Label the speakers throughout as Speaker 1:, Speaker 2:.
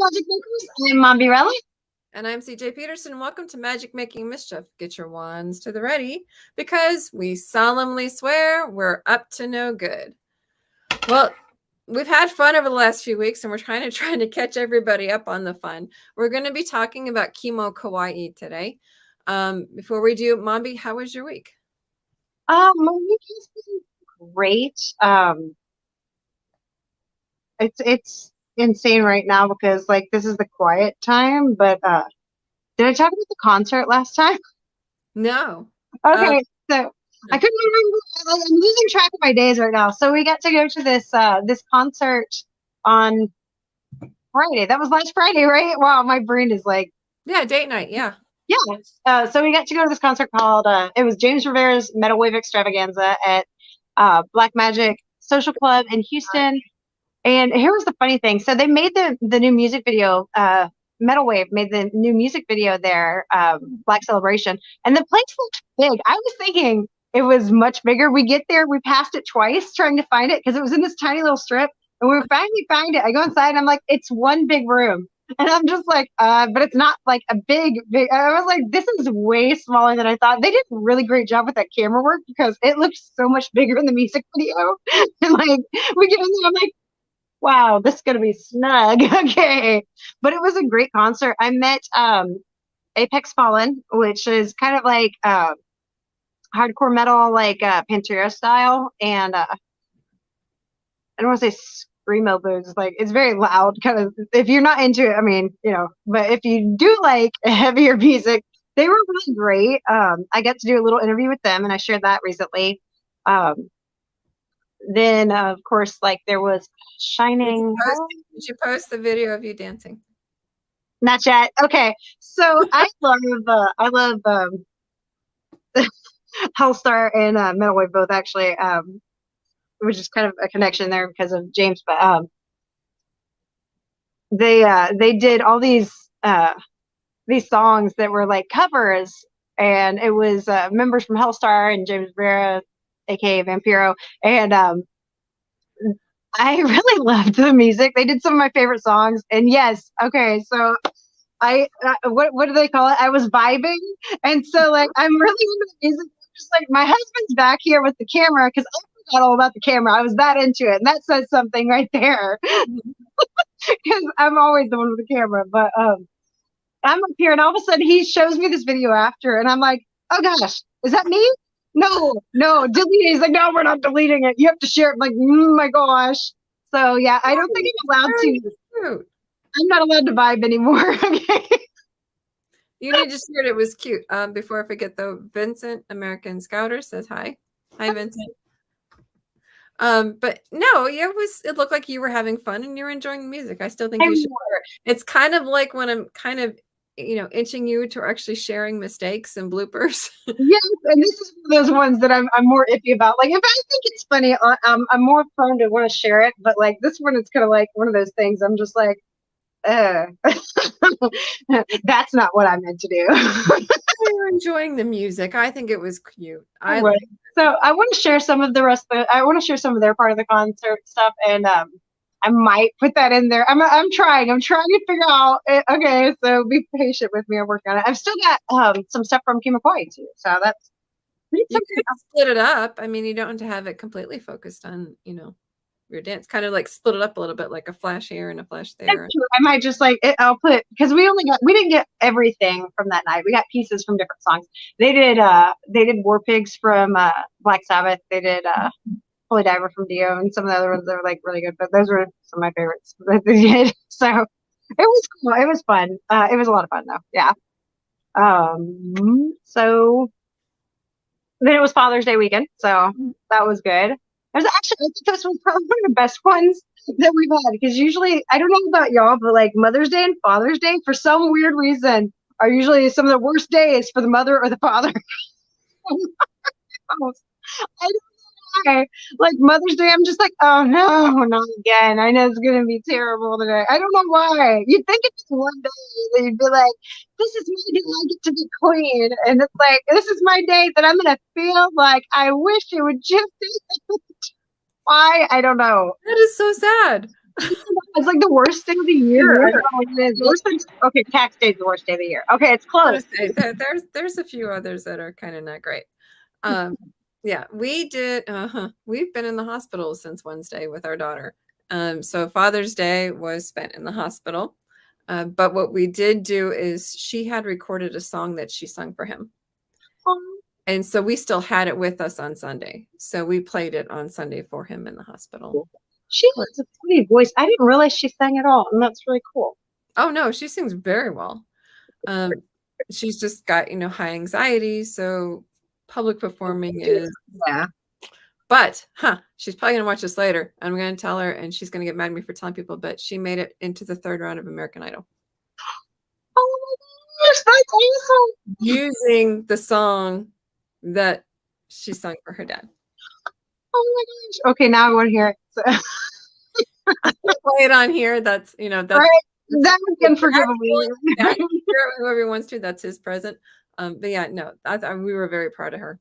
Speaker 1: Magic Makers. I'm Monbirella.
Speaker 2: And I'm CJ Peterson. Welcome to Magic Making Mischief. Get your wands to the ready because we solemnly swear we're up to no good. Well, we've had fun over the last few weeks and we're trying to catch everybody up on the fun. We're going to be talking about KimoKawaii today. Before we do, Mombi, how was your week?
Speaker 1: My week has been great. It's insane right now because like this is the quiet time. But did I talk about the concert last time?
Speaker 2: No.
Speaker 1: Okay, so I couldn't remember. I'm losing track of my days right now. So we got to go to this concert on Friday. That was last Friday, right? Wow, my brain is like
Speaker 2: date night. Yeah.
Speaker 1: So we got to go to this concert called it was James Rivera's Metal Wave Extravaganza at Black Magic Social Club in Houston. And here was the funny thing. So they made the new music video, Metal Wave made the new music video there, Black Celebration, and the place looked big. I was thinking it was much bigger. We get there, we passed it twice trying to find it because it was in this tiny little strip, and we finally find it. I go inside and I'm like, it's one big room. And I'm just like, but it's not like a big. I was like, this is way smaller than I thought. They did a really great job with that camera work because it looked so much bigger in the music video. And like, we get in there, I'm like, wow, this is gonna be snug. Okay. But it was a great concert. I met Apex Fallen, which is kind of like hardcore metal, like Pantera style. And I don't want to say screamo, but it's like it's very loud. Kind of if you're not into it, I mean, but if you do like heavier music, they were really great. I got to do a little interview with them and I shared that recently. Then of course, like there was Shining.
Speaker 2: Did you post the video of you dancing?
Speaker 1: Not yet. Okay, so I love Hellstar and Metal Wave both actually, which is kind of a connection there because of James. But they did all these songs that were like covers, and it was members from Hellstar and James Vera, aka Vampiro, and I really loved the music. They did some of my favorite songs, and yes, okay, so I what do they call it? I was vibing, and so like I'm really into the music. Just like my husband's back here with the camera because I forgot all about the camera. I was that into it, and that says something right there. Because I'm always the one with the camera, but I'm up here, and all of a sudden he shows me this video after, and I'm like, oh gosh, is that me? No, delete it. He's like, no, we're not deleting it. You have to share it. I'm like, my gosh. So yeah, I don't think I'm allowed to. I'm not allowed to vibe anymore. Okay.
Speaker 2: You need to share it. It was cute. Before I forget though, Vincent, American Scouter, says hi. Hi, Vincent. But no, it looked like you were having fun and you're enjoying the music. I still think you should. It's kind of like when I'm kind of inching you to actually sharing mistakes and bloopers.
Speaker 1: Yes, and this is one of those ones that I'm more iffy about. Like if I think it's funny, I'm more prone to want to share it. But like this one, it's kind of like one of those things. I'm just like, that's not what I meant to do.
Speaker 2: You're enjoying the music. I think it was cute.
Speaker 1: So I want to share some of the rest of I want to share some of their part of the concert stuff, and I might put that in there. I'm trying to figure out. Okay, so be patient with me. I'm working on it. I've still got some stuff from KimoKawaii too, so that's.
Speaker 2: You can split it up. I mean, you don't have to have it completely focused on your dance. Kind of like split it up a little bit, like a flash here and a flash there.
Speaker 1: That's true. I might just like I'll put because we didn't get everything from that night. We got pieces from different songs. They did War Pigs from Black Sabbath. They did Holy Diver from Dio, and some of the other ones that were like really good. But those were some of my favorites that they did. So it was cool. It was fun. It was a lot of fun though. Yeah. So then it was Father's Day weekend, so that was good. I think this was probably one of the best ones that we've had because usually I don't know about y'all, but like Mother's Day and Father's Day for some weird reason are usually some of the worst days for the mother or the father. I don't know why. Like Mother's Day, I'm just like, oh no, not again. I know it's gonna be terrible today. I don't know why. You'd think it's one day that you'd be like, this is my day I get to be queen, and it's like this is my day that I'm gonna feel like I wish it would just be. Why? I don't know.
Speaker 2: That is so sad.
Speaker 1: It's like the worst day of the year. I don't know what it is. Worst than, okay, tax day is the worst day of the year. Okay, it's
Speaker 2: I'm gonna
Speaker 1: close.
Speaker 2: say there's a few others that are kind of not great. Yeah, we've been in the hospital since Wednesday with our daughter. So Father's Day was spent in the hospital. But what we did do is she had recorded a song that she sung for him. And so we still had it with us on Sunday. So we played it on Sunday for him in the hospital.
Speaker 1: She has a pretty voice. I didn't realize she sang at all, and that's really cool.
Speaker 2: Oh no, she sings very well. She's just got, high anxiety, so public performing is But she's probably gonna watch this later. I'm gonna tell her, and she's gonna get mad at me for telling people, but she made it into the 3rd round of American Idol.
Speaker 1: Oh my gosh, that's awesome.
Speaker 2: Using the song that she sung for her dad.
Speaker 1: Oh my gosh. Okay, now I want to hear it. So.
Speaker 2: Play it on here. That's that's
Speaker 1: right. That was unforgivable.
Speaker 2: Yeah, whoever wants to, that's his present. But yeah, no, we were very proud of her.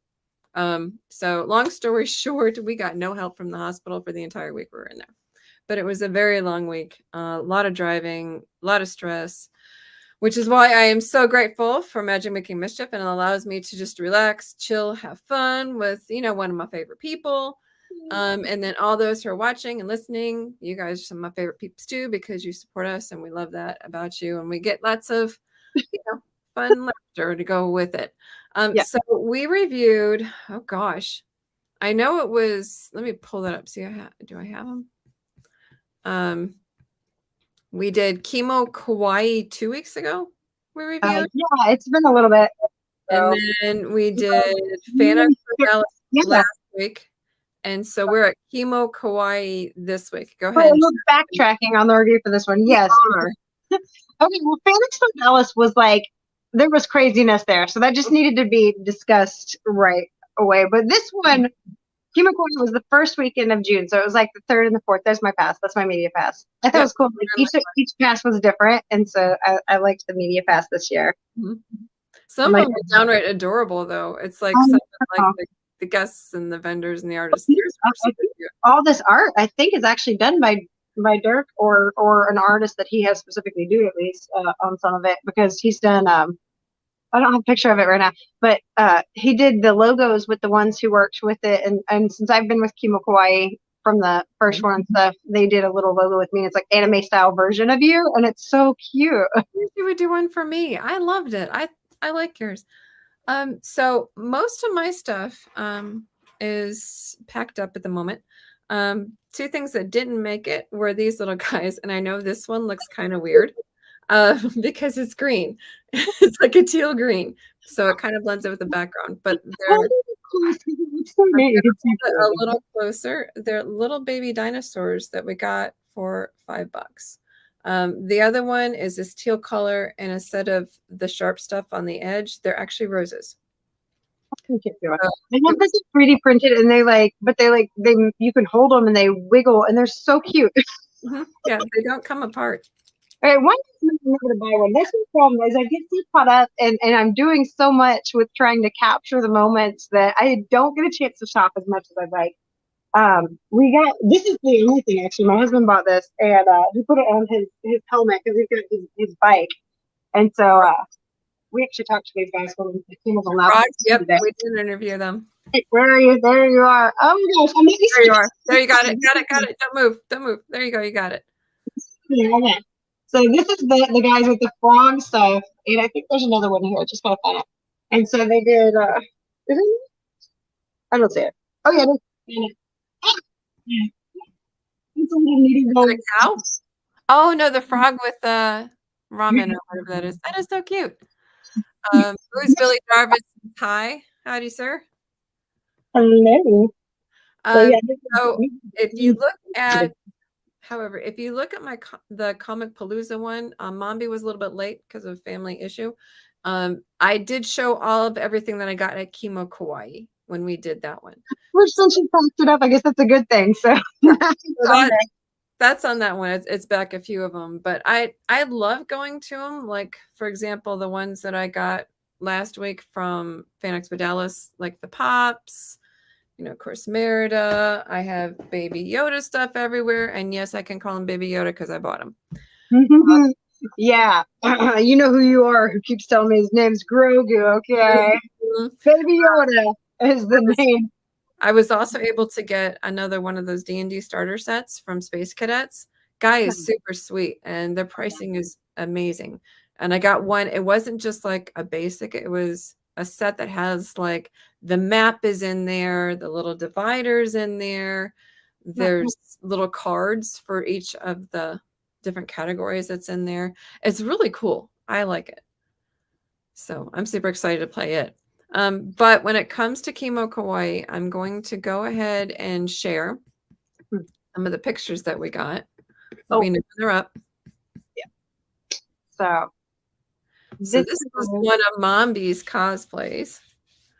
Speaker 2: So long story short, we got no help from the hospital for the entire week we were in there. But it was a very long week, a lot of driving, a lot of stress, which is why I am so grateful for Magic Making Mischief, and it allows me to just relax, chill, have fun with, one of my favorite people. And then all those who are watching and listening, you guys are some of my favorite peeps too, because you support us and we love that about you. And we get lots of, fun laughter to go with it. So we reviewed, oh gosh, I know it was, let me pull that up. See, do I have them? We did KimoKawaii 2 weeks ago. We reviewed.
Speaker 1: Yeah, it's been a little bit.
Speaker 2: And then we did Fan Art for Dallas last week. And so we're at KimoKawaii this week. Go ahead.
Speaker 1: We're backtracking on the review for this one. Yes. Okay, well, Phoenix for Dallas was like, there was craziness there. So that just needed to be discussed right away. But this one, KimoKawaii was the first weekend of June. So it was like the 3rd and the 4th. There's my pass. That's my media pass. I thought it was cool. Like each pass was different. And so I liked the media pass this year.
Speaker 2: Mm-hmm. Some of them are downright adorable, though. It's like something like the guests and the vendors and the artists.
Speaker 1: All this art, I think, is actually done by Dirk or an artist that he has specifically do, at least on some of it, because he's done. I don't have a picture of it right now, but he did the logos with the ones who worked with it, and since I've been with KimoKawaii from the first one and stuff, they did a little logo with me. And it's like anime style version of you, and it's so cute.
Speaker 2: You would do one for me. I loved it. I like yours. So most of my stuff is packed up at the moment. 2 things that didn't make it were these little guys, and I know this one looks kind of weird because it's green. It's like a teal green, so it kind of blends in with the background. But they're a little closer. They're little baby dinosaurs that we got for $5. The other one is this teal color, and instead of the sharp stuff on the edge, they're actually roses.
Speaker 1: They have this 3D printed, and they you can hold them and they wiggle, and they're so cute.
Speaker 2: Yeah, they don't come apart.
Speaker 1: All right, one I'm going to buy one. This problem is I get so caught up, and I'm doing so much with trying to capture the moments that I don't get a chance to shop as much as I'd like. This is the only thing actually. My husband bought this, and he put it on his helmet because he's got his bike, and so we actually talked to these guys when the team was allowed.
Speaker 2: Yep, we did interview them.
Speaker 1: Where are you? There you are. Oh my gosh!
Speaker 2: There you are. There you got it. Got it. Don't move. There you go. You got it.
Speaker 1: Yeah, okay. So this is the guys with the frog stuff, and I think there's another one here. Just gotta find it. And so they did. I don't see it. Oh yeah, it's a little meeting.
Speaker 2: A cow? Oh no, the frog with the ramen or whatever that is. That is so cute. Who's Billy Jarvis? Hi, howdy, sir.
Speaker 1: Hello.
Speaker 2: So if you look at, however, if you look at the Comic Palooza one, Mombi was a little bit late because of a family issue. I did show all of everything that I got at KimoKawaii when we did that one.
Speaker 1: Which since she packed it up, I guess that's a good thing. So
Speaker 2: that's on that one. It's back a few of them, but I love going to them. Like for example, the ones that I got last week from Fan Expo Dallas, like the Pops of course, Merida. I have Baby Yoda stuff everywhere. And yes, I can call him Baby Yoda because I bought him.
Speaker 1: Yeah. You know who you are who keeps telling me his name's Grogu, okay? Baby Yoda is the name.
Speaker 2: I was also able to get another one of those D&D starter sets from Space Cadets. Guy is super sweet, and their pricing is amazing. And I got one. It wasn't just like a basic. It was a set that has like the map is in there, the little dividers in there. There's little cards for each of the different categories that's in there. It's really cool. I like it. So I'm super excited to play it. But when it comes to KimoKawaii, I'm going to go ahead and share some of the pictures that we got. Let me know when they're up.
Speaker 1: Yeah. So
Speaker 2: this is one of Mombi's cosplays.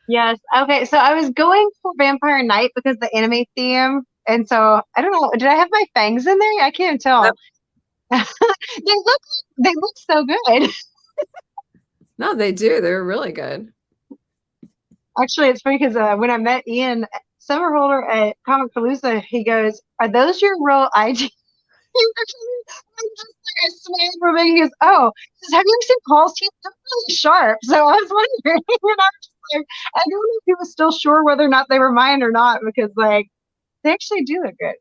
Speaker 1: Yes. Okay. So I was going for Vampire Knight because the anime theme. And so I don't know. Did I have my fangs in there? I can't tell. Yep. they look so good.
Speaker 2: No, they do. They're really good.
Speaker 1: Actually, it's funny because when I met Ian Summerholder at Comic Palooza, he goes, "Are those your real IG?" I swear from it. He goes, "Oh, he says, have you ever seen Paul's teeth? They're really sharp." So I was wondering, and I was just like, I don't know if he was still sure whether or not they were mine or not because like they actually do look good.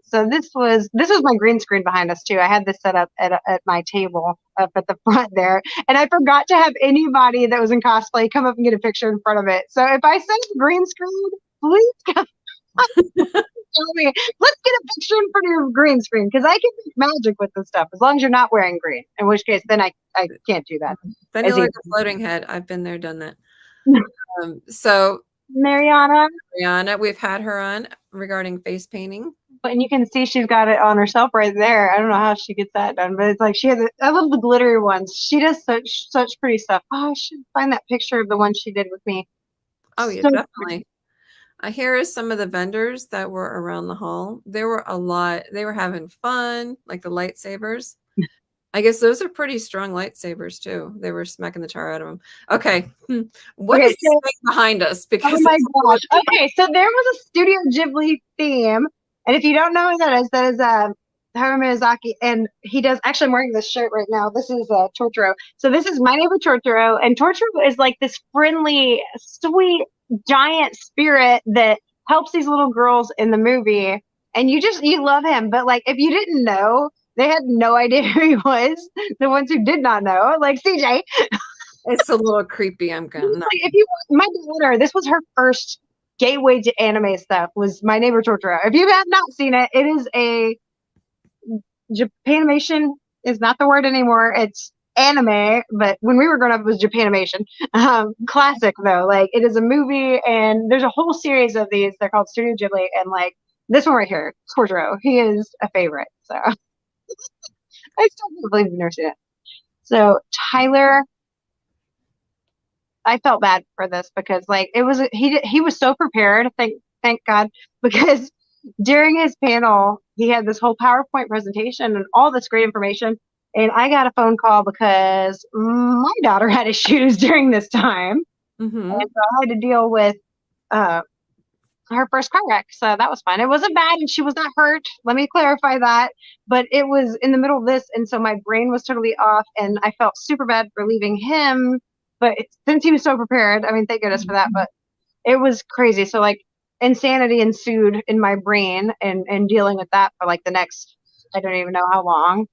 Speaker 1: So this was my green screen behind us too. I had this set up at my table up at the front there, and I forgot to have anybody that was in cosplay come up and get a picture in front of it. So if I send a green screen, please come. Tell me, let's get a picture in front of your green screen because I can make magic with this stuff as long as you're not wearing green. In which case, then I can't do that.
Speaker 2: Then you're like a floating head. I've been there, done that. So
Speaker 1: Mariana,
Speaker 2: we've had her on regarding face painting.
Speaker 1: And you can see she's got it on herself right there. I don't know how she gets that done, but it's like she has. I love the glittery ones. She does such pretty stuff. Oh, I should find that picture of the one she did with me.
Speaker 2: Oh yeah, so definitely. Here is some of the vendors that were around the hall. There were a lot. They were having fun, like the lightsabers. I guess those are pretty strong lightsabers too. They were smacking the tar out of them. Okay, what is this thing behind us? Because
Speaker 1: oh my gosh. Okay, so there was a Studio Ghibli theme. And if you don't know who that is Hayao Miyazaki, and he does. Actually, I'm wearing this shirt right now. This is Tortoro. So this is My Neighbor Tortoro, and Tortoro is like this friendly, sweet, giant spirit that helps these little girls in the movie, and you love him. But like, if you didn't know, they had no idea who he was. The ones who did not know, like CJ,
Speaker 2: it's a little creepy. I'm gonna.
Speaker 1: Like, if you, my daughter, this was her first gateway to anime stuff was My Neighbor Totoro. If you have not seen it, it is a Japanimation is not the word anymore. It's anime, but when we were growing up, it was Japanimation. Classic though, like it is a movie, and there's a whole series of these. They're called Studio Ghibli, and like this one right here, Totoro, he is a favorite. So I still can't believe you've never seen it. So Tyler. I felt bad for this because like it was he was so prepared, thank God, because during his panel he had this whole PowerPoint presentation and all this great information, and I got a phone call because my daughter had issues during this time, and so I had to deal with her first car wreck. So that was fun. It wasn't bad, and she was not hurt. Let me clarify that, but it was in the middle of this, and so my brain was totally off, and I felt super bad for leaving him. But since he was so prepared, I mean, thank goodness for that. But it was crazy. So like insanity ensued in my brain and dealing with that for like the next, I don't even know how long.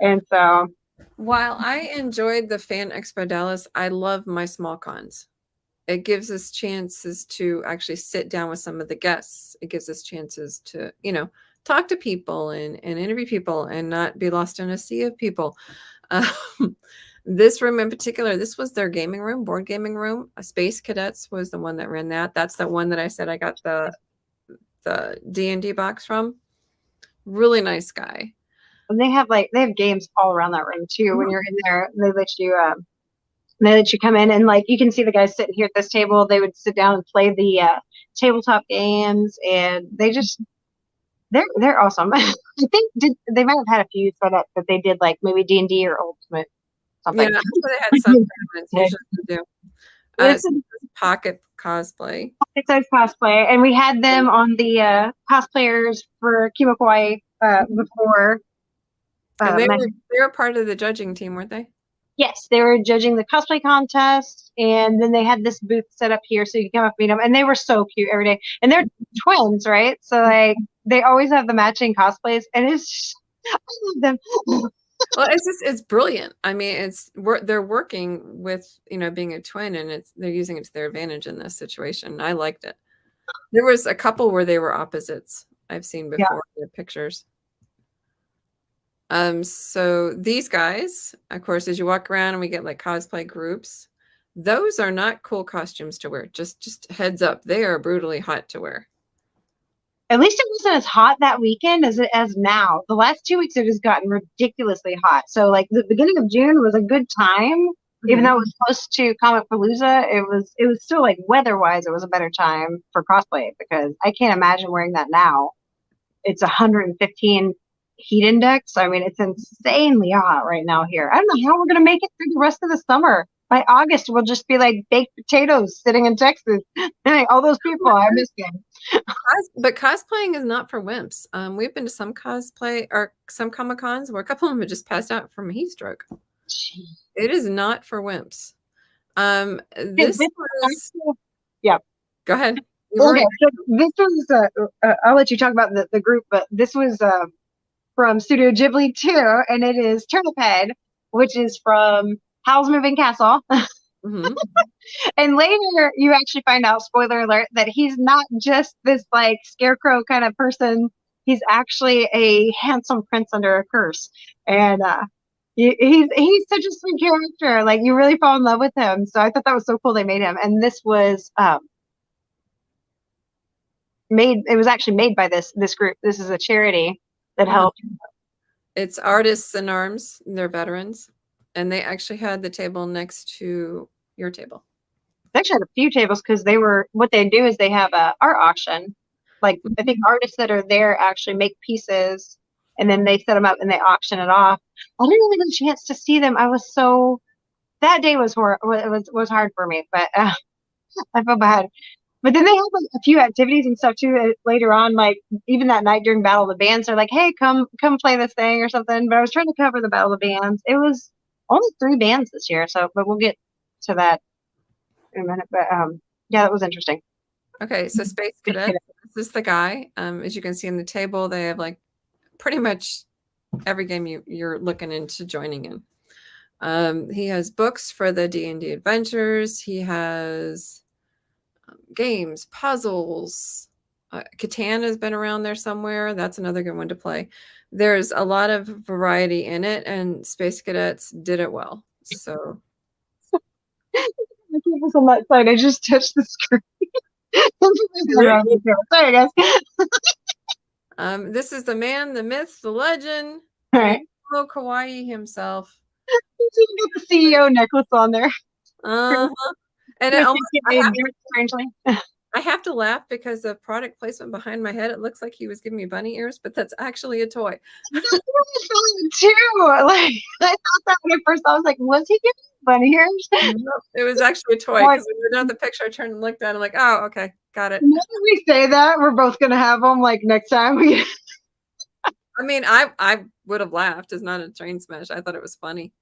Speaker 1: And so
Speaker 2: while I enjoyed the Fan Expo Dallas, I love my small cons. It gives us chances to actually sit down with some of the guests. It gives us chances to, talk to people and interview people and not be lost in a sea of people. This room in particular, this was their gaming room, board gaming room. Space Cadets was the one that ran that. That's the one that I said I got the D&D box from. Really nice guy.
Speaker 1: And they have games all around that room too. When you're in there, they let you come in and like you can see the guys sitting here at this table. They would sit down and play the tabletop games, and they're awesome. I think they might have had a few set up that they did like maybe D&D or Ultimate. Something.
Speaker 2: Yeah, I'm sure they had some implementations to do. Pocket cosplay.
Speaker 1: It says cosplay, and we had them on the cosplayers for KimoKawaii before.
Speaker 2: And they were part of the judging team, weren't they?
Speaker 1: Yes, they were judging the cosplay contest, and then they had this booth set up here so you could come up and meet them, and they were so cute every day. And they're twins, right? So like they always have the matching cosplays, and it's just, I love them.
Speaker 2: Well, it's brilliant. I mean, they're working with, you know, being a twin, and they're using it to their advantage in this situation. I liked it. There was a couple where they were opposites. I've seen before the pictures. So these guys, of course, as you walk around and we get like cosplay groups, those are not cool costumes to wear. Just heads up, they are brutally hot to wear.
Speaker 1: At least it wasn't as hot that weekend as now. The last 2 weeks it has gotten ridiculously hot. So like the beginning of June was a good time, even though it was close to Comic Palooza. It was still like weather-wise, it was a better time for cosplay because I can't imagine wearing that now. It's 115 heat index. I mean, it's insanely hot right now here. I don't know how we're gonna make it through the rest of the summer. By August, we'll just be like baked potatoes sitting in Texas. All those people, I miss them.
Speaker 2: But cosplaying is not for wimps. We've been to some cosplay or some Comic Cons where a couple of them have just passed out from a heat stroke. It is not for wimps. This was,
Speaker 1: yeah.
Speaker 2: Go ahead.
Speaker 1: Okay, so this was I'll let you talk about the group, but this was from Studio Ghibli too, and it is Turnip Head, which is from Howl's Moving Castle. And later you actually find out, spoiler alert, that he's not just this like scarecrow kind of person. He's actually a handsome prince under a curse. And he's such a sweet character. Like you really fall in love with him. So I thought that was so cool they made him. And this was it was actually made by this group. This is a charity that helped.
Speaker 2: It's Artists in Arms. They're veterans. And they actually had the table next to your table.
Speaker 1: They actually had a few tables because what they do is they have a art auction. Like I think artists that are there actually make pieces and then they set them up and they auction it off. I didn't really get a chance to see them. That day was hard for me, but I feel bad. But then they have like a few activities and stuff too later on, like even that night during Battle of the Bands, they're like, hey, come play this thing or something. But I was trying to cover the Battle of the Bands. It was only 3 bands this year, but we'll get to that in a minute. But yeah, that was interesting.
Speaker 2: Okay, so Space Cadet, this is the guy. As you can see on the table, they have like pretty much every game you're looking into joining in. He has books for the D&D adventures. He has games, puzzles. Catan has been around there somewhere. That's another good one to play. There's a lot of variety in it, and Space Cadets did it well. So
Speaker 1: on that side, I just touched the screen. Sorry, guys.
Speaker 2: This is the man, the myth, the legend.
Speaker 1: All right.
Speaker 2: KimoKawaii himself.
Speaker 1: You got the CEO necklace on there.
Speaker 2: And
Speaker 1: strangely.
Speaker 2: I have to laugh because of product placement behind my head. It looks like he was giving me bunny ears, but that's actually a toy.
Speaker 1: That's what I thought too. Like I thought that when I first I was like, was he giving bunny ears?
Speaker 2: No, it was actually a toy because when we were done the picture, I turned and looked at it. I'm like, oh, okay, got it.
Speaker 1: Now that we say that, we're both gonna have them like next time we.
Speaker 2: I mean, I would have laughed. It's not a train smash. I thought it was funny.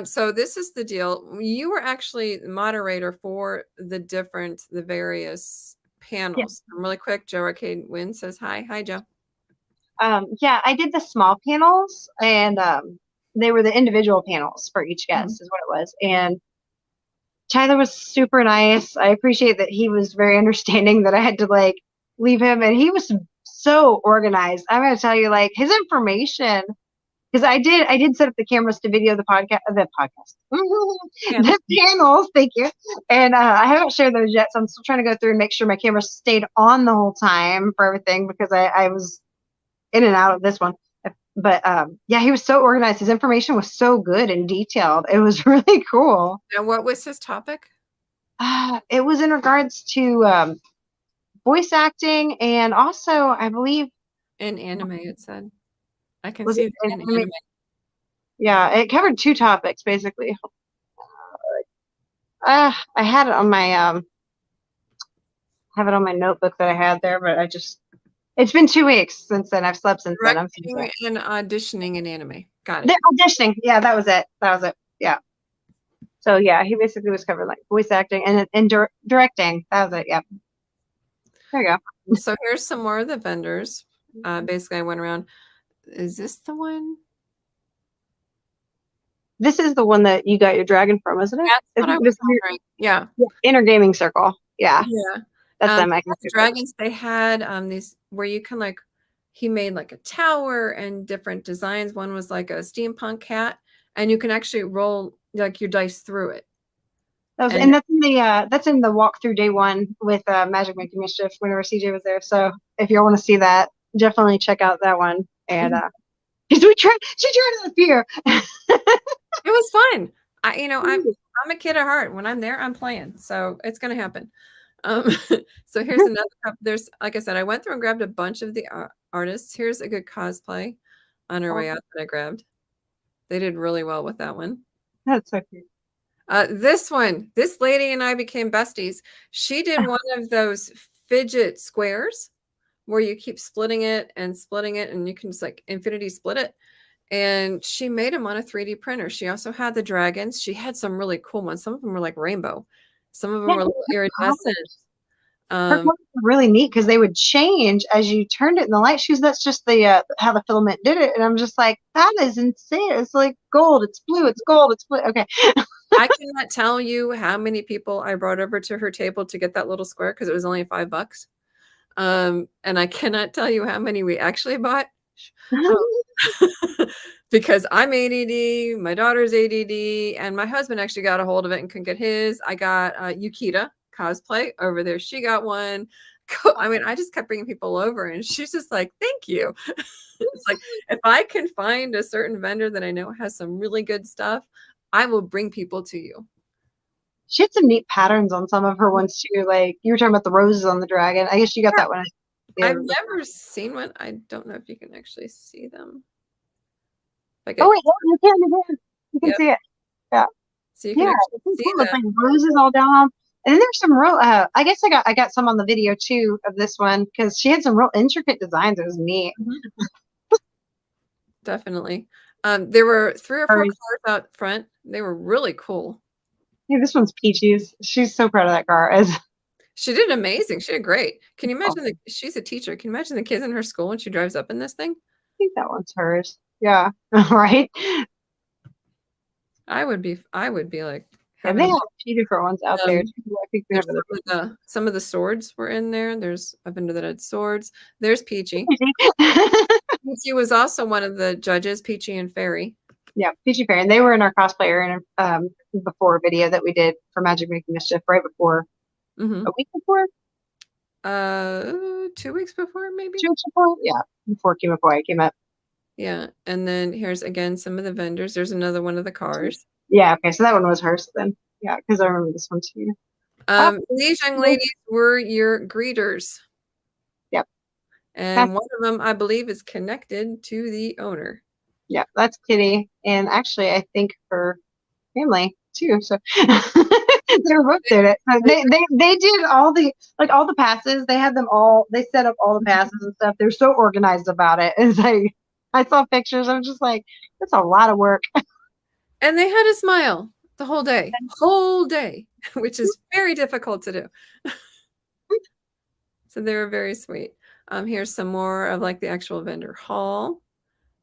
Speaker 2: So this is the deal. You were actually the moderator for the various panels. Yeah. Really quick, Joe Arcade Win says hi. Hi, Joe.
Speaker 1: Yeah, I did the small panels, and they were the individual panels for each guest, is what it was. And Tyler was super nice. I appreciate that he was very understanding that I had to like leave him, and he was so organized. I'm gonna tell you, like his information. Because I did set up the cameras to video the podcast, the panels. Thank you. And I haven't shared those yet, so I'm still trying to go through and make sure my camera stayed on the whole time for everything because I was in and out of this one. But yeah, he was so organized. His information was so good and detailed. It was really cool.
Speaker 2: And what was his topic?
Speaker 1: It was in regards to voice acting and also, I believe,
Speaker 2: in anime. It said. I can see the anime.
Speaker 1: Yeah, it covered 2 topics basically. I had it on my have it on my notebook that I had there, but it's been 2 weeks since then. I've slept since then. I'm
Speaker 2: Directing and auditioning in anime. Got
Speaker 1: the
Speaker 2: it.
Speaker 1: auditioning. Yeah, that was it. That was it. Yeah. So yeah, he basically was covering like voice acting and directing. That was it. Yeah. There you go.
Speaker 2: So here's some more of the vendors. Basically, I went around. Is this the one?
Speaker 1: This is the one that you got your dragon from, isn't it?
Speaker 2: That's what I
Speaker 1: Isn't
Speaker 2: was
Speaker 1: this
Speaker 2: wondering. Yeah.
Speaker 1: Inner gaming circle? Yeah,
Speaker 2: Yeah.
Speaker 1: that's them. I can
Speaker 2: The
Speaker 1: see that.
Speaker 2: dragons, they had these where you can like, he made like a tower and different designs. One was like a steampunk cat, and you can actually roll like your dice through it. And
Speaker 1: And that's in the walkthrough day one with Magic Making Mischief whenever CJ was there. So if you want to see that, definitely check out that one. And because she tried it with fear.
Speaker 2: it was fun. I'm a kid at heart. When I'm there, I'm playing. So it's gonna happen. Um, so here's another cup. There's, like I said, I went through and grabbed a bunch of the artists. Here's a good cosplay on our way out that I grabbed. They did really well with that one.
Speaker 1: That's so cute.
Speaker 2: This one, this lady and I became besties. She did one of those fidget squares where you keep splitting it, and you can just like infinity split it. And she made them on a 3D printer. She also had the dragons. She had some really cool ones. Some of them were like rainbow. Some of them were a little iridescent.
Speaker 1: Her colors were really neat because they would change as you turned it in the light. She was, that's just the how the filament did it, and I'm just like, that is insane. It's like gold, it's blue, it's gold, it's blue. Okay.
Speaker 2: I cannot tell you how many people I brought over to her table to get that little square because it was only $5. And I cannot tell you how many we actually bought. Because I'm ADD, my daughter's ADD, and my husband actually got a hold of it and couldn't get his. I got Yukita cosplay over there. She got one. I mean, I just kept bringing people over, and she's just like, thank you. It's like, if I can find a certain vendor that I know has some really good stuff, I will bring people to you.
Speaker 1: She had some neat patterns on some of her ones too. Like you were talking about the roses on the dragon. I guess you got that one. Yeah.
Speaker 2: I've never seen one. I don't know if you can actually see them.
Speaker 1: Wait, you can. You can see it. Yeah.
Speaker 2: So you can actually see
Speaker 1: that. Like roses all down. And then there's some real. I guess I got some on the video too of this one because she had some real intricate designs. It was neat.
Speaker 2: Definitely. There were 3 or 4 cars out front. They were really cool.
Speaker 1: Yeah, this one's Peachy's. She's so proud of that car.
Speaker 2: She did amazing. She did great. Can you imagine she's a teacher? Can you imagine the kids in her school when she drives up in this thing?
Speaker 1: I think that one's hers. Yeah. Right.
Speaker 2: I would be like,
Speaker 1: and they have a few different ones out there. I think
Speaker 2: some of the swords were in there. There's a vendor that had swords. There's Peachy. Peachy was also one of the judges, Peachy and Fairy.
Speaker 1: Yeah, Peachy Fairy. And they were in our cosplayer before video that we did for Magic Making Mischief right before. A week before?
Speaker 2: 2 weeks before, maybe?
Speaker 1: 2 weeks before? Yeah, before KimoKawaii came up.
Speaker 2: Yeah, and then here's again some of the vendors. There's another one of the cars.
Speaker 1: Yeah, okay, so that one was hers then. Yeah, because I remember this one too.
Speaker 2: These young ladies were your greeters.
Speaker 1: Yep.
Speaker 2: And one of them, I believe, is connected to the owner.
Speaker 1: Yeah, that's Kitty. And actually, I think her family too. So they were both did it. So they did all the passes. They had them all. They set up all the passes and stuff. They're so organized about it. It's like I saw pictures. I'm just like, that's a lot of work.
Speaker 2: And they had a smile the whole day, which is very difficult to do. So they were very sweet. Here's some more of like the actual vendor hall.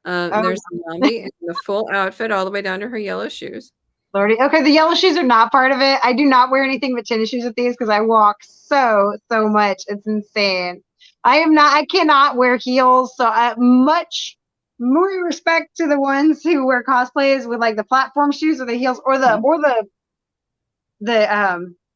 Speaker 2: There's Nambi in the full outfit all the way down to her yellow shoes.
Speaker 1: Lordy. Okay, the yellow shoes are not part of it. I do not wear anything but tennis shoes with these because I walk so much. It's insane. I cannot wear heels. So much more respect to the ones who wear cosplays with like the platform shoes or the heels or the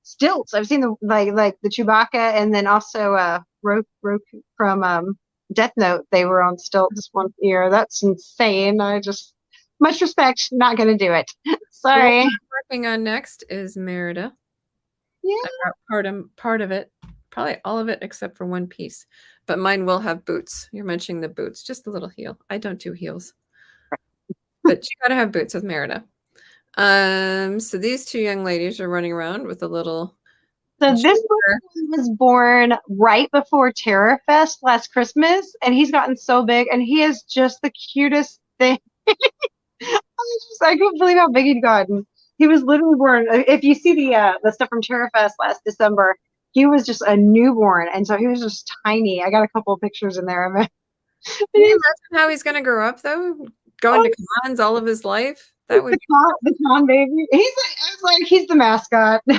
Speaker 1: stilts. I've seen the like the Chewbacca and then also Roku from Death Note. They were on stilts one year. That's insane. I just much respect. Not gonna do it. Sorry.
Speaker 2: What I'm working on next is Merida.
Speaker 1: Yeah.
Speaker 2: I got part of it, probably all of it except for one piece. But mine will have boots. You're mentioning the boots, just a little heel. I don't do heels. But you gotta have boots with Merida. So these two young ladies are running around with a little
Speaker 1: So this
Speaker 2: ginger.
Speaker 1: one was born right before Terror Fest last Christmas, and he's gotten so big, and he is just the cutest thing. I couldn't believe how big he'd gotten. He was literally born. If you see the stuff from Terror Fest last December, he was just a newborn, and so he was just tiny. I got a couple of pictures in there of him.
Speaker 2: Can you imagine how he's going to grow up, though? Going to cons all of his life? That would
Speaker 1: The con baby. I was like, he's the mascot.
Speaker 2: be.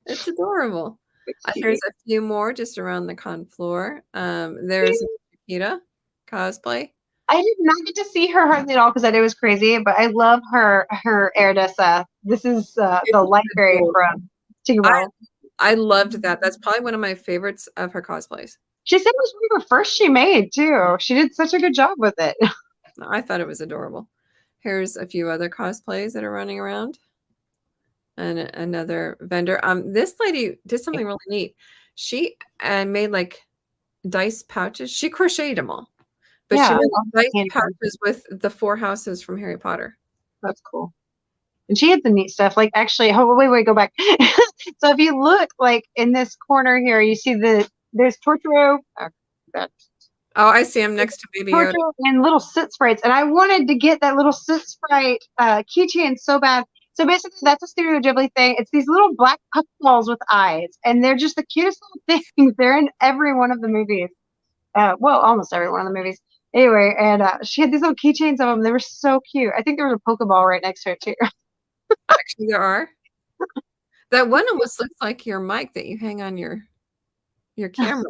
Speaker 2: It's adorable. There's a few more just around the con floor. There's Nikita cosplay.
Speaker 1: I did not get to see her hardly at all because I knew it was crazy, but I love her Erdessa. This is the light fairy from KimoKawaii.
Speaker 2: I loved that. That's probably one of my favorites of her cosplays.
Speaker 1: She said it was one of the first she made too. She did such a good job with it.
Speaker 2: I thought it was adorable. Here's a few other cosplays that are running around. And another vendor. This lady did something really neat. She made like dice pouches. She crocheted them all. But she made dice pouches with the 4 houses from Harry Potter.
Speaker 1: That's cool. And she had some neat stuff. Like actually, wait, go back. So if you look like in this corner here, you see there's Torturo.
Speaker 2: Oh, I see him next to Baby Yoda.
Speaker 1: And little soot sprites. And I wanted to get that little soot sprite keychain so bad. So basically, that's a Studio Ghibli thing. It's these little black puffballs with eyes, and they're just the cutest little things. They're in every one of the movies. Well, almost every one of the movies. Anyway, and she had these little keychains of them. They were so cute. I think there was a Pokeball right next to it too.
Speaker 2: Actually, there are. That one almost looks like your mic that you hang on your camera.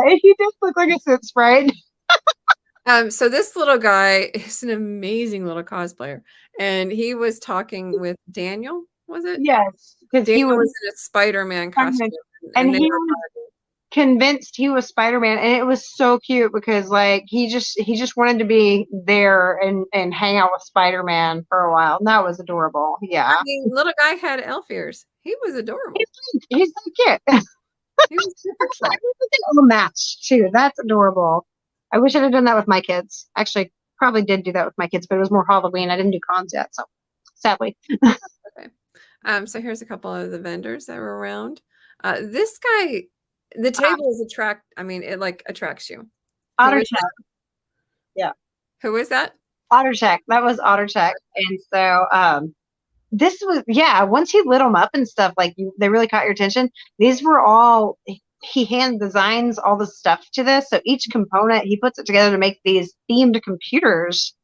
Speaker 1: He does look like a soot sprite.
Speaker 2: So this little guy is an amazing little cosplayer, and he was talking with Daniel. Was it?
Speaker 1: Yes, because
Speaker 2: he was in a Spider-Man costume,
Speaker 1: and he was convinced he was Spider-Man, and it was so cute because like he just wanted to be there and hang out with Spider-Man for a while. And that was adorable. Yeah,
Speaker 2: I mean, little guy had elf ears. He was adorable.
Speaker 1: He's so cute. He was super cute. I wish they all match too. That's adorable. I wish I'd have done that with my kids. Actually, probably did do that with my kids, but it was more Halloween. I didn't do cons yet, so sadly.
Speaker 2: Okay. So here's a couple of the vendors that were around. This guy, the table is it like attracts you.
Speaker 1: OtterTech. Yeah.
Speaker 2: Who is that?
Speaker 1: OtterTech. That was OtterTech. And so this was, once he lit them up and stuff, like they really caught your attention. These were all, he hand designs all the stuff to this. So each component, he puts it together to make these themed computers.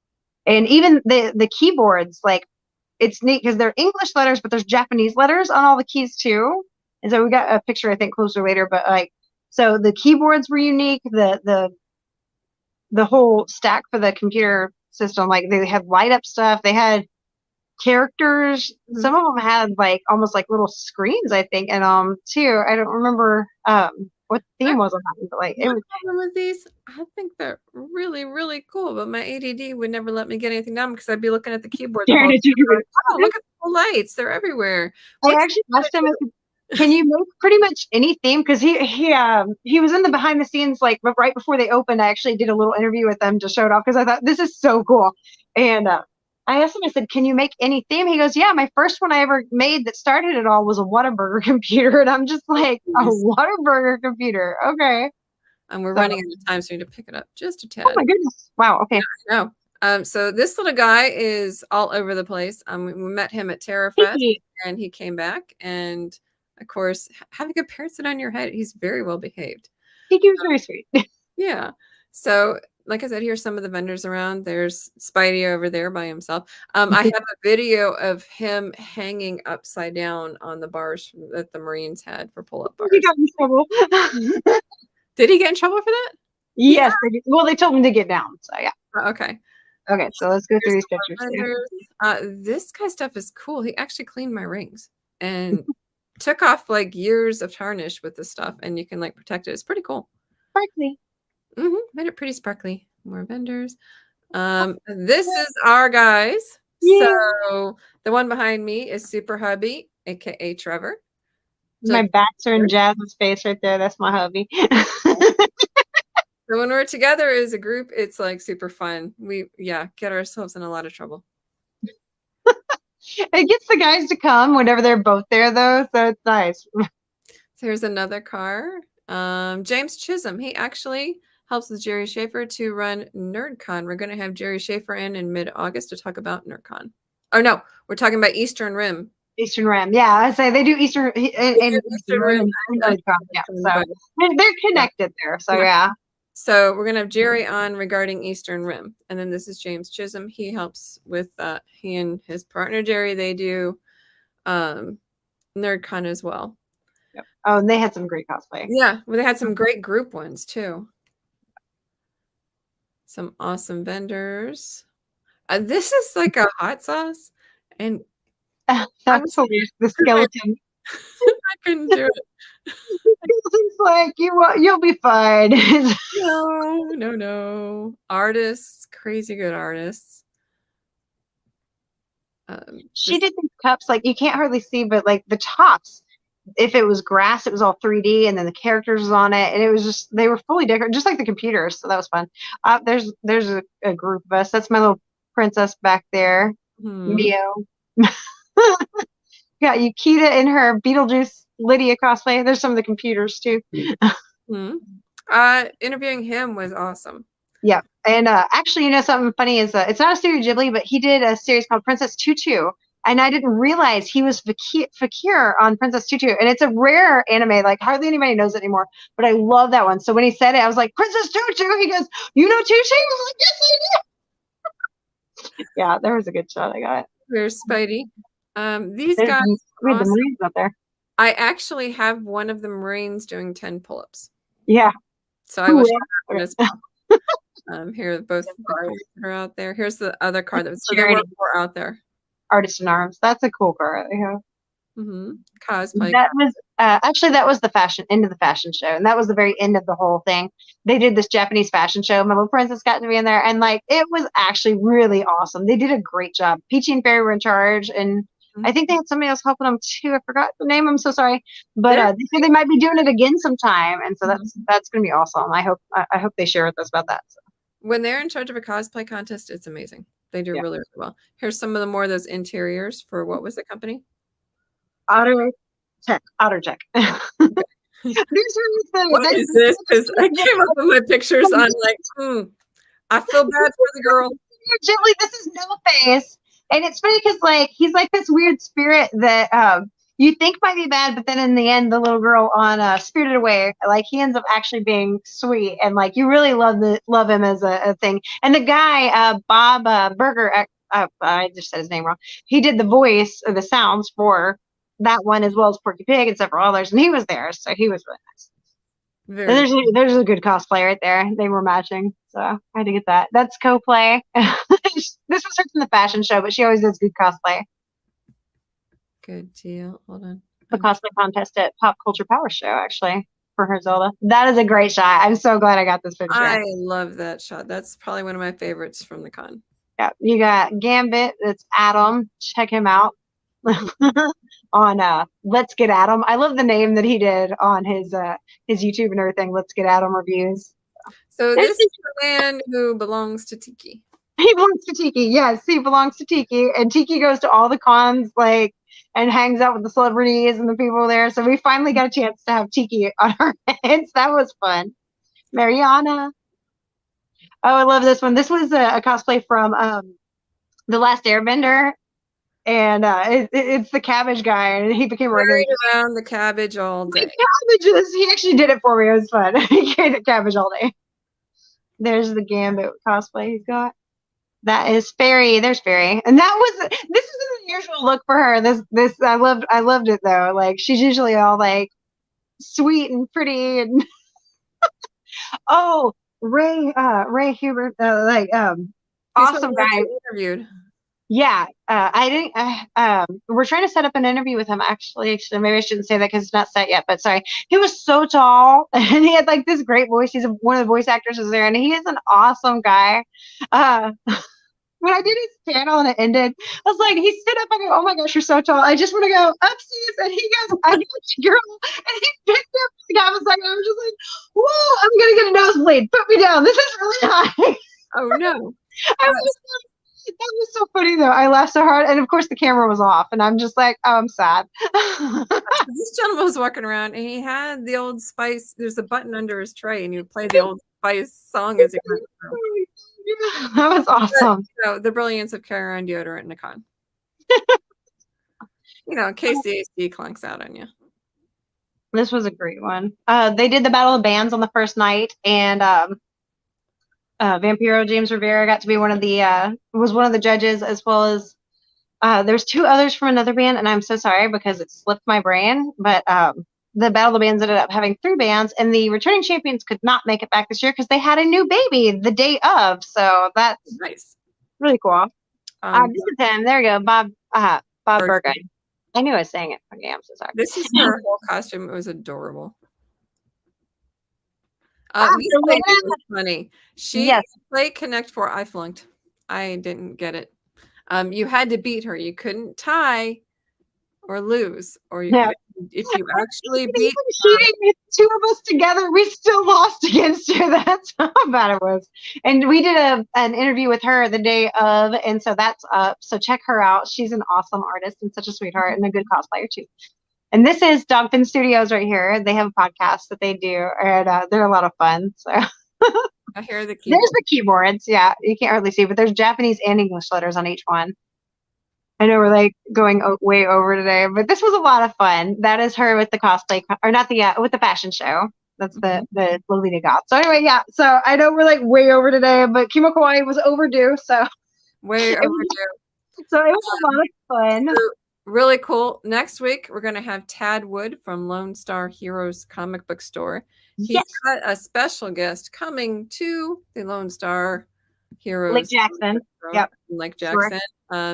Speaker 1: And even the keyboards, like, it's neat because they're English letters, but there's Japanese letters on all the keys too. And so we got a picture, I think, closer later. But like, so the keyboards were unique. The whole stack for the computer system, like they had light up stuff. They had characters. Mm-hmm. Some of them had like almost like little screens, I think, and too. I don't remember what the theme was on that, but like it was.
Speaker 2: Problem with these, I think they're really, really cool, but my ADD would never let me get anything done because I'd be looking at the keyboard. The whole time. Oh, look at the lights; they're everywhere.
Speaker 1: I actually asked him, "Can you make pretty much any theme?" Because he was in the behind the scenes, like right before they opened. I actually did a little interview with them to show it off because I thought this is so cool. And I asked him, I said, "Can you make any theme?" He goes, "Yeah, my first one I ever made that started it all was a Whataburger computer." And I'm just like, a Whataburger computer. Okay.
Speaker 2: And we're running out of time, so we need to pick it up just a tad.
Speaker 1: Oh my goodness. Wow. Okay.
Speaker 2: No. So this little guy is all over the place. We met him at Terror Fest, and he came back. And of course, having a parrot sit on your head, he's very well behaved.
Speaker 1: He was very sweet.
Speaker 2: Yeah. So like I said, here's some of the vendors around. There's Spidey over there by himself. I have a video of him hanging upside down on the bars that the Marines had for pull-up bars.
Speaker 1: He got in trouble.
Speaker 2: Did he get in trouble for that?
Speaker 1: Yes. Well, they told him to get down. So yeah.
Speaker 2: Okay.
Speaker 1: Okay. So let's go through these pictures.
Speaker 2: This guy's stuff is cool. He actually cleaned my rings and took off like years of tarnish with this stuff, and you can like protect it. It's pretty cool.
Speaker 1: Sparkly.
Speaker 2: Made it pretty sparkly. More vendors. This is our guys.
Speaker 1: Yeah.
Speaker 2: So the one behind me is Super Hubby, aka Trevor.
Speaker 1: So my backs are in Jasmine's face right there. That's my hubby.
Speaker 2: So when we're together as a group, it's like super fun. We get ourselves in a lot of trouble.
Speaker 1: It gets the guys to come whenever they're both there, though, so it's nice.
Speaker 2: So here's another car. James Chisholm. He actually helps with Jerry Schaefer to run NerdCon. We're going to have Jerry Schaefer in mid-August to talk about NerdCon. Oh no, we're talking about Eastern Rim.
Speaker 1: Eastern Rim, yeah. I say they do Eastern and
Speaker 2: Eastern Rim.
Speaker 1: yeah. So they're connected there. So yeah.
Speaker 2: So we're gonna have Jerry on regarding Eastern Rim, and then this is James Chisholm. He helps with he and his partner Jerry. They do NerdCon as well.
Speaker 1: Yep. Oh, and they had some great cosplay.
Speaker 2: Yeah, well, they had some great group ones too. Some awesome vendors. This is like a hot sauce, and
Speaker 1: that's hilarious. The skeleton.
Speaker 2: I couldn't do it.
Speaker 1: It's like you'll be fine.
Speaker 2: No. Artists, crazy good artists.
Speaker 1: She did these cups like you can't hardly see, but like the tops, if it was grass, it was all 3D, and then the characters was on it, and it was just they were fully decorated, just like the computers. So that was fun. There's a group of us. That's my little princess back there, Mio. Got Yukita in her Beetlejuice Lydia cosplay. There's some of the computers too.
Speaker 2: Interviewing him was awesome.
Speaker 1: Yeah, and actually, something funny is it's not a Studio Ghibli, but he did a series called Princess Tutu, and I didn't realize he was Fakir on Princess Tutu, and it's a rare anime, like hardly anybody knows it anymore, but I love that one. So when he said it, I was like, Princess Tutu. He goes, you know Tutu? I was like, yes, I do. Yeah, there was a good shot. I got it.
Speaker 2: There's Spidey. These guys.
Speaker 1: We had the Marines out there.
Speaker 2: I actually have one of the Marines doing 10 pull-ups.
Speaker 1: Yeah.
Speaker 2: So I wish I had as well. Here are both the cars that are out there. Here's the other car that was so there were more out there.
Speaker 1: Artist in Arms. That's a cool car that they have.
Speaker 2: Cosplay.
Speaker 1: That was actually that was the end of the fashion show, and that was the very end of the whole thing. They did this Japanese fashion show. My little princess got to be in there, and like it was actually really awesome. They did a great job. Peachy and Fairy were in charge, and I think they had somebody else helping them too. I forgot the name. I'm so sorry, but they said they might be doing it again sometime, and so that's going to be awesome. I hope they share with us about that. So.
Speaker 2: When they're in charge of a cosplay contest, it's amazing. They do really, really well. Here's some of the more of those interiors for what was the company?
Speaker 1: Otter Tech.
Speaker 2: What is this? Because I came up with my pictures on like, I feel bad for the girl.
Speaker 1: Ghibli, this is No Face. And it's funny because like he's like this weird spirit that you think might be bad, but then in the end, the little girl on Spirited Away, like he ends up actually being sweet, and like you really love him as a thing. And the guy, Bob Berger, I just said his name wrong. He did the voice or the sounds for that one as well as Porky Pig and several others, and he was there, so he was really nice. There's a good cosplay right there. They were matching, so I had to get that. That's co-play. This was her from the fashion show, but she always does good cosplay.
Speaker 2: Good deal. Hold on.
Speaker 1: The cosplay contest at Pop Culture Power Show, actually, for her Zelda. That is a great shot. I'm so glad I got this picture.
Speaker 2: I love that shot. That's probably one of my favorites from the con.
Speaker 1: Yeah, you got Gambit. That's Adam. Check him out on Let's Get Adam. I love the name that he did on his YouTube and everything. Let's Get Adam reviews.
Speaker 2: So this is the man who belongs to Tiki.
Speaker 1: He belongs to Tiki. Yes, he belongs to Tiki, and Tiki goes to all the cons, like, and hangs out with the celebrities and the people there. So we finally got a chance to have Tiki on our heads. That was fun. Mariana. Oh, I love this one. This was a cosplay from The Last Airbender, and it's the cabbage guy, and he became
Speaker 2: running around the cabbage all day.
Speaker 1: Cabbages. He actually did it for me. It was fun. He carried the cabbage all day. There's the Gambit cosplay he's got. That is Fairy. There's Fairy, and this is an unusual look for her. This I loved it though. Like she's usually all like sweet and pretty, and oh Ray Hubert, awesome guy.
Speaker 2: Interviewed.
Speaker 1: Yeah, I didn't. We're trying to set up an interview with him actually. So maybe I shouldn't say that because it's not set yet. But sorry, he was so tall and he had like this great voice. He's one of the voice actors is there, and he is an awesome guy. when I did his channel and it ended, I was like, he stood up. I go, oh my gosh, you're so tall. I just want to go upstairs. And he goes, I got you, girl. And he picked up the guy. Was like, I was just like, whoa, I'm gonna get a nosebleed. Put me down. This is really high.
Speaker 2: Oh no.
Speaker 1: I was that was so funny though. I laughed so hard, and of course the camera was off, and I'm just like, oh, I'm sad.
Speaker 2: This gentleman was walking around and he had the Old Spice. There's a button under his tray, and he would play the Old Spice song as he went through.
Speaker 1: That was awesome.
Speaker 2: But, the brilliance of carry on deodorant in a con. In case the AC clunks out on you.
Speaker 1: This was a great one. They did the Battle of Bands on the first night, and Vampiro James Rivera got to be one of the judges, as well as there's two others from another band, and I'm so sorry because it slipped my brain. But the Battle of the Bands ended up having 3 bands, and the returning champions could not make it back this year because they had a new baby the day of. So that's
Speaker 2: nice,
Speaker 1: really cool. This is him. There you go, Bob Burgoyne. I knew I was saying it. Okay, I'm so sorry.
Speaker 2: This is her whole costume. It was adorable. It was funny. She played Connect 4. I flunked. I didn't get it. You had to beat her. You couldn't tie or lose, or if you actually beat
Speaker 1: cheating, 2 of us together, we still lost against her. That's how bad it was. And we did an interview with her the day of, and so that's up. So check her out. She's an awesome artist and such a sweetheart and a good cosplayer too. And this is Dogfin Studios right here. They have a podcast that they do, and they're a lot of fun. So
Speaker 2: I hear the keyboard.
Speaker 1: There's the keyboards. Yeah, you can't hardly see, but there's Japanese and English letters on each one. I know we're like going way over today, but this was a lot of fun. That is her with the cosplay, or not with the fashion show. That's the Lolita Goth. So anyway, yeah. So I know we're like way over today, but KimoKawaii was overdue. So
Speaker 2: way overdue.
Speaker 1: So it was a lot of fun.
Speaker 2: So really cool. Next week we're going to have Tad Wood from Lone Star Heroes comic book store. He's got a special guest coming to the Lone Star Heroes.
Speaker 1: Lake Jackson. Yep.
Speaker 2: Lake Jackson.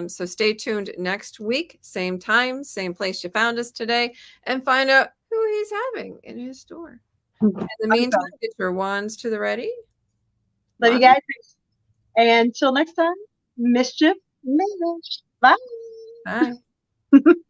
Speaker 2: So stay tuned next week, same time, same place you found us today, and find out who he's having in his store. In the meantime, get your wands to the ready.
Speaker 1: Love you guys. And until next time, mischief managed. Bye.
Speaker 2: Bye.